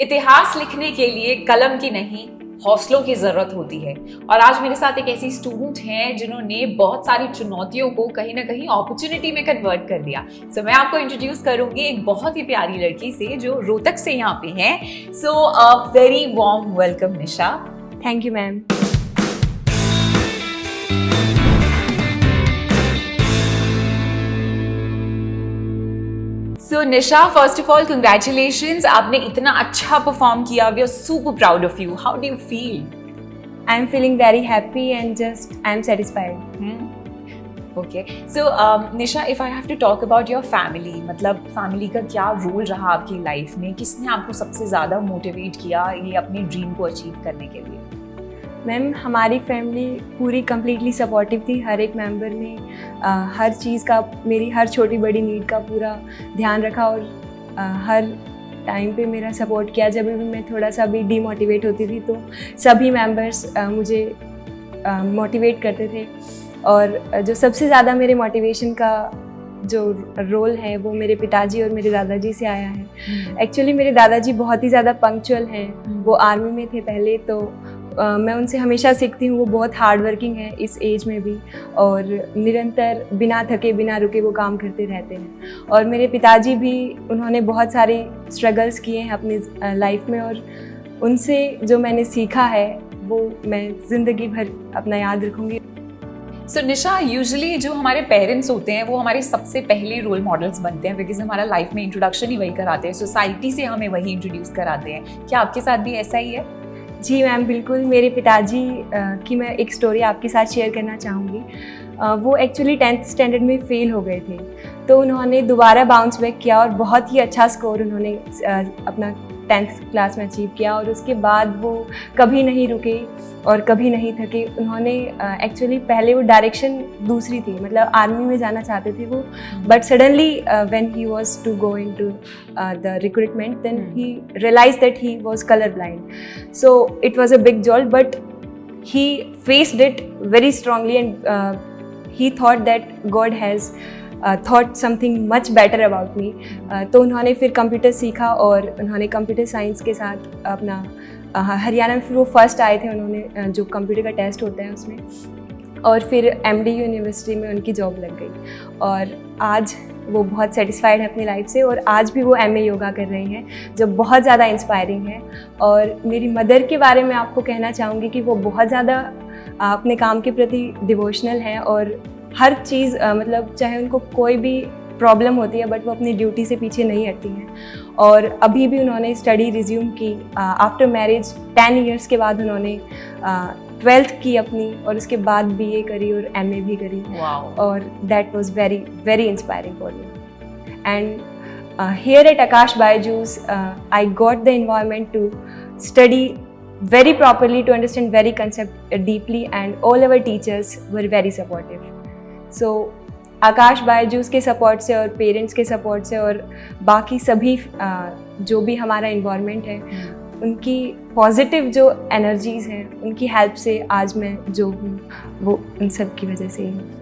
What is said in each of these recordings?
इतिहास लिखने के लिए कलम की नहीं, हौसलों की जरूरत होती है। और आज मेरे साथ एक ऐसी स्टूडेंट हैं जिन्होंने बहुत सारी चुनौतियों को कहीं ना कहीं अपॉर्चुनिटी में कन्वर्ट कर दिया। सो मैं आपको इंट्रोड्यूस करूंगी एक बहुत ही प्यारी लड़की से जो रोहतक से यहाँ पे है। So very warm welcome Nisha. Thank you ma'am. So Nisha, first of all, congratulations. आपने इतना अच्छा परफॉर्म किया. We are super proud of you. How do you feel? I am feeling very happy and just I am satisfied. Okay. So Nisha, if I have to talk about your family, मतलब family का क्या role रहा आपकी life में? किसने आपको सबसे ज़्यादा मोटिवेट किया ये अपने ड्रीम को अचीव करने के लिए? मैम, हमारी फैमिली पूरी कम्प्लीटली सपोर्टिव थी। हर एक मेंबर ने हर चीज़ का, मेरी हर छोटी बड़ी नीड का पूरा ध्यान रखा और हर टाइम पे मेरा सपोर्ट किया। जब भी मैं थोड़ा सा भी डीमोटिवेट होती थी तो सभी मेंबर्स मुझे मोटिवेट करते थे। और जो सबसे ज़्यादा मेरे मोटिवेशन का जो रोल है वो मेरे पिताजी और मेरे दादाजी से आया है। एक्चुअली मेरे दादाजी बहुत ही ज़्यादा पंक्चुअल हैं। वो आर्मी में थे पहले, तो मैं उनसे हमेशा सीखती हूँ। वो बहुत हार्ड वर्किंग है इस एज में भी, और निरंतर बिना थके बिना रुके वो काम करते रहते हैं। और मेरे पिताजी भी, उन्होंने बहुत सारे स्ट्रगल्स किए हैं अपनी लाइफ में, और उनसे जो मैंने सीखा है वो मैं ज़िंदगी भर अपना याद रखूँगी। सो निशा, यूजुअली जो हमारे पेरेंट्स होते हैं वो हमारे सबसे पहले रोल मॉडल्स बनते हैं, बिकॉज हमारा लाइफ में इंट्रोडक्शन ही वही कराते हैं, सोसाइटी से हमें वही इंट्रोड्यूस कराते हैं। क्या आपके साथ भी ऐसा ही है? जी मैम, बिल्कुल। मेरे पिताजी की मैं एक स्टोरी आपके साथ शेयर करना चाहूँगी। वो एक्चुअली 10th स्टैंडर्ड में फ़ेल हो गए थे, तो उन्होंने दोबारा बाउंस बैक किया और बहुत ही अच्छा स्कोर उन्होंने अपना 10th क्लास में अचीव किया। और उसके बाद वो कभी नहीं रुके और कभी नहीं थके। उन्होंने एक्चुअली पहले वो डायरेक्शन दूसरी थी, मतलब आर्मी में जाना चाहते थे वो, but suddenly when he was to go into the recruitment, then he realised that he was colour blind. So it was a big jolt, बट he faced it very strongly, and he thought that God has thought something much better about me. तो उन्होंने फिर computer सीखा और उन्होंने computer science के साथ अपना हरियाणा में फिर वो फर्स्ट आए थे। उन्होंने जो कंप्यूटर का टेस्ट होता है उसमें, और फिर MD यूनिवर्सिटी में उनकी जॉब लग गई। और आज वो बहुत सेटिस्फाइड है अपनी लाइफ से, और आज भी वो MA योगा कर रही हैं, जो बहुत ज़्यादा इंस्पायरिंग है। और मेरी मदर के बारे में आपको कहना चाहूँगी कि वो बहुत ज़्यादा अपने काम के प्रति डिवोशनल हैं, और हर चीज़ मतलब चाहे उनको कोई भी प्रॉब्लम होती है, बट वो अपनी ड्यूटी से पीछे नहीं हटती हैं। और अभी भी उन्होंने स्टडी रिज्यूम की आफ्टर मैरिज। 10 ईयर्स के बाद उन्होंने 12th की अपनी, और उसके बाद BA करी और MA भी करी। और that was very very inspiring for me. And here at Aakash Byju's I got the environment to study very properly, to understand very concept deeply, and all our teachers were very supportive. So आकाश बायजूस के support से और parents के support से और बाकी सभी जो भी हमारा इन्वायरमेंट है, उनकी पॉजिटिव जो एनर्जीज़ हैं, उनकी हेल्प से आज मैं जो हूँ वो उन सब की वजह से ही हूँ।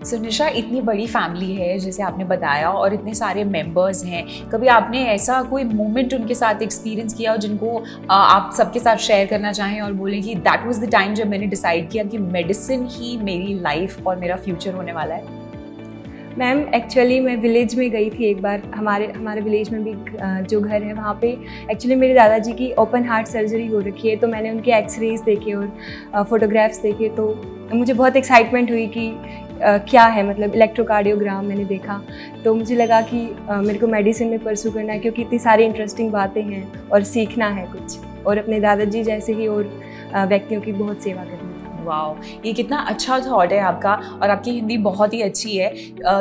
सो निशा, इतनी बड़ी फैमिली है जैसे आपने बताया, और इतने सारे मेंबर्स हैं, कभी आपने ऐसा कोई मोमेंट उनके साथ एक्सपीरियंस किया हो जिनको आप सबके साथ शेयर करना चाहें और बोलें कि दैट वाज द टाइम जब मैंने डिसाइड किया कि मेडिसिन ही मेरी लाइफ और मेरा फ्यूचर होने वाला है? मैम, एक्चुअली मैं विलेज में गई थी एक बार। हमारे विलेज में भी जो घर है वहाँ पे एक्चुअली मेरे दादाजी की ओपन हार्ट सर्जरी हो रखी है। तो मैंने उनके एक्सरेज देखे और फोटोग्राफ्स देखे, तो मुझे बहुत एक्साइटमेंट हुई कि क्या है, मतलब इलेक्ट्रोकार्डियोग्राम मैंने देखा। तो मुझे लगा कि मेरे को मेडिसिन में परस्यू करना है, क्योंकि इतनी सारी इंटरेस्टिंग बातें हैं और सीखना है कुछ, और अपने दादाजी जैसे ही और व्यक्तियों की बहुत सेवा करनी है। वाओ, ये कितना अच्छा थॉट है आपका, और आपकी हिंदी बहुत ही अच्छी है।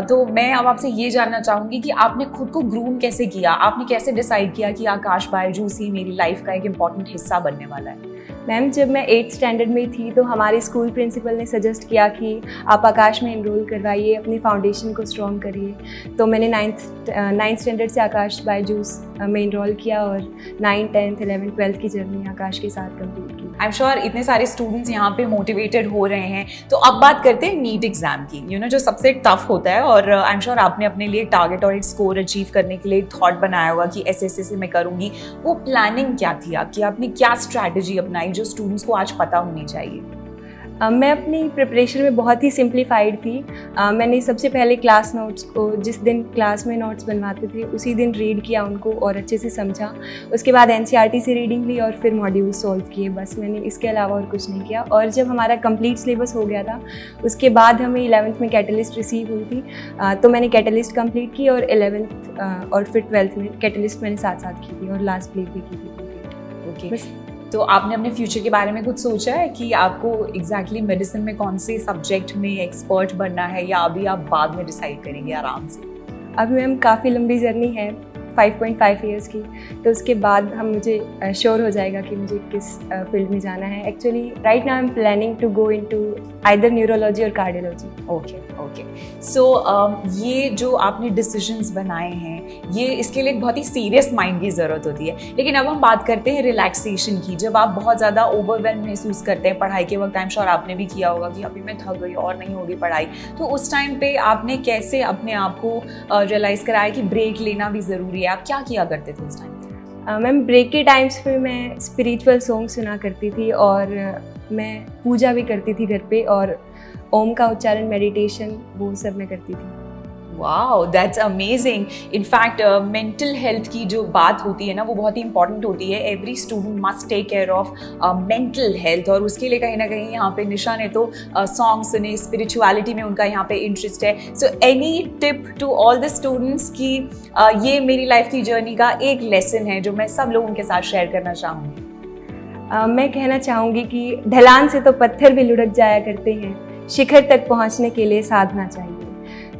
तो मैं अब आपसे ये जानना चाहूँगी कि आपने खुद को ग्रूम कैसे किया? आपने कैसे डिसाइड किया कि आकाश बायजूस ही मेरी लाइफ का एक इम्पॉर्टेंट हिस्सा बनने वाला है? मैम जब मैं 8th स्टैंडर्ड में थी तो हमारे स्कूल प्रिंसिपल ने सजेस्ट किया कि आप आकाश में एनरोल करवाइए, अपनी फाउंडेशन को स्ट्रॉन्ग करिए। तो मैंने 9th स्टैंडर्ड से आकाश बायजूस में एनरोल किया और 9th 10th 11th 12th की जर्नी आकाश के साथ कंप्लीट की। आई एम श्योर इतने सारे स्टूडेंट्स यहाँ पे मोटिवेटेड हो रहे हैं। तो अब बात करते हैं नीट एग्जाम की, जो सबसे टफ होता है, और आई एम श्योर आपने अपने लिए टारगेट और एक स्कोर अचीव करने के लिए थॉट बनाया होगा कि ऐसे से मैं करूँगी। वो प्लानिंग क्या थी आपकी, आपने क्या स्ट्रैटेजी अपनाई जो स्टूडेंट्स को आज पता होनी चाहिए? मैं अपनी प्रिपरेशन में बहुत ही सिंप्लीफाइड थी। मैंने सबसे पहले क्लास नोट्स को, जिस दिन क्लास में नोट्स बनवाते थे उसी दिन रीड किया उनको और अच्छे से समझा। उसके बाद NCERT से रीडिंग ली और फिर मॉड्यूल सॉल्व किए। बस मैंने इसके अलावा और कुछ नहीं किया। और जब हमारा कंप्लीट सिलेबस हो गया था उसके बाद हमें 11th में कैटलिस्ट रिसीव हुई थी, तो मैंने कैटलिस्ट कंप्लीट की और 11th और फिर 12th में कैटलिस्ट मैंने साथ साथ की थी और लास्ट प्लेट भी की थी कंप्लीट। ओके, तो आपने अपने फ्यूचर के बारे में कुछ सोचा है कि आपको एग्जैक्टली मेडिसिन में कौन से सब्जेक्ट में एक्सपर्ट बनना है, या अभी आप बाद में डिसाइड करेंगे आराम से? अभी मैम काफ़ी लंबी जर्नी है 5.5 ईयर्स की, तो उसके बाद मुझे श्योर हो जाएगा कि मुझे किस फील्ड में जाना है। Actually right now I am planning to go into either neurology और कार्डियोलॉजी। ओके सो ये जो आपने डिसीजंस बनाए हैं, ये इसके लिए एक बहुत ही सीरियस माइंड की ज़रूरत होती है। लेकिन अब हम बात करते हैं रिलैक्सेशन की। जब आप बहुत ज़्यादा ओवरवेल्म महसूस करते हैं पढ़ाई के वक्त, आई एम श्योर आपने भी किया होगा कि अभी मैं थक गई और नहीं होगी पढ़ाई, तो उस टाइम पे आपने कैसे अपने आप को रियलाइज़ कराया कि ब्रेक लेना भी ज़रूरी है? आप क्या किया करते थे उस टाइम? मैम ब्रेक के टाइम्स पे मैं स्पिरिचुअल सॉन्ग सुना करती थी और मैं पूजा भी करती थी घर पे, और ओम का उच्चारण, मेडिटेशन, वो सब मैं करती थी। Wow, that's amazing. In fact mental health की जो बात होती है ना, वो बहुत ही इंपॉर्टेंट होती है। Every student must take care of mental health, और उसके लिए कहीं ना कहीं यहाँ पे निशा ने तो सॉन्ग सुने, स्पिरिचुअलिटी में उनका यहाँ पे इंटरेस्ट है। So any tip to all the students की ये मेरी लाइफ की जर्नी का एक लेसन है जो मैं सब लोगों के साथ शेयर करना चाहूँगी? मैं कहना चाहूँगी कि ढलान से तो पत्थर भी लुढ़क जाया करते हैं, शिखर तक पहुँचने के लिए साधना चाहिए।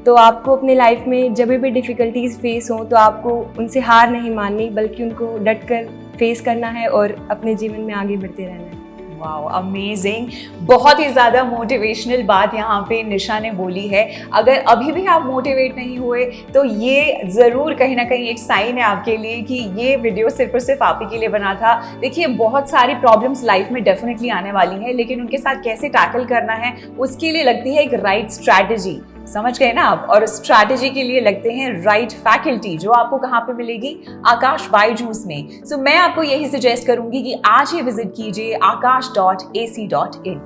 तो आपको अपने लाइफ में जब भी डिफ़िकल्टीज फेस हो तो आपको उनसे हार नहीं माननी, बल्कि उनको डट कर फेस करना है और अपने जीवन में आगे बढ़ते रहना है। Wow, amazing. बहुत ही ज़्यादा मोटिवेशनल बात यहाँ पे निशा ने बोली है। अगर अभी भी आप मोटिवेट नहीं हुए तो ये ज़रूर कहीं ना कहीं एक साइन है आपके लिए कि ये वीडियो सिर्फ और सिर्फ आप ही के लिए बना था। देखिए, बहुत सारी प्रॉब्लम्स लाइफ में डेफिनेटली आने वाली हैं, लेकिन उनके साथ कैसे टैकल करना है उसके लिए लगती है एक राइट स्ट्रैटेजी। समझ गए ना आप? और स्ट्रैटेजी के लिए लगते हैं राइट फैकल्टी, जो आपको कहाँ पे मिलेगी? आकाश बायजूस में। सो मैं आपको यही सजेस्ट करूंगी कि आज ही विजिट कीजिए akash.ac.in।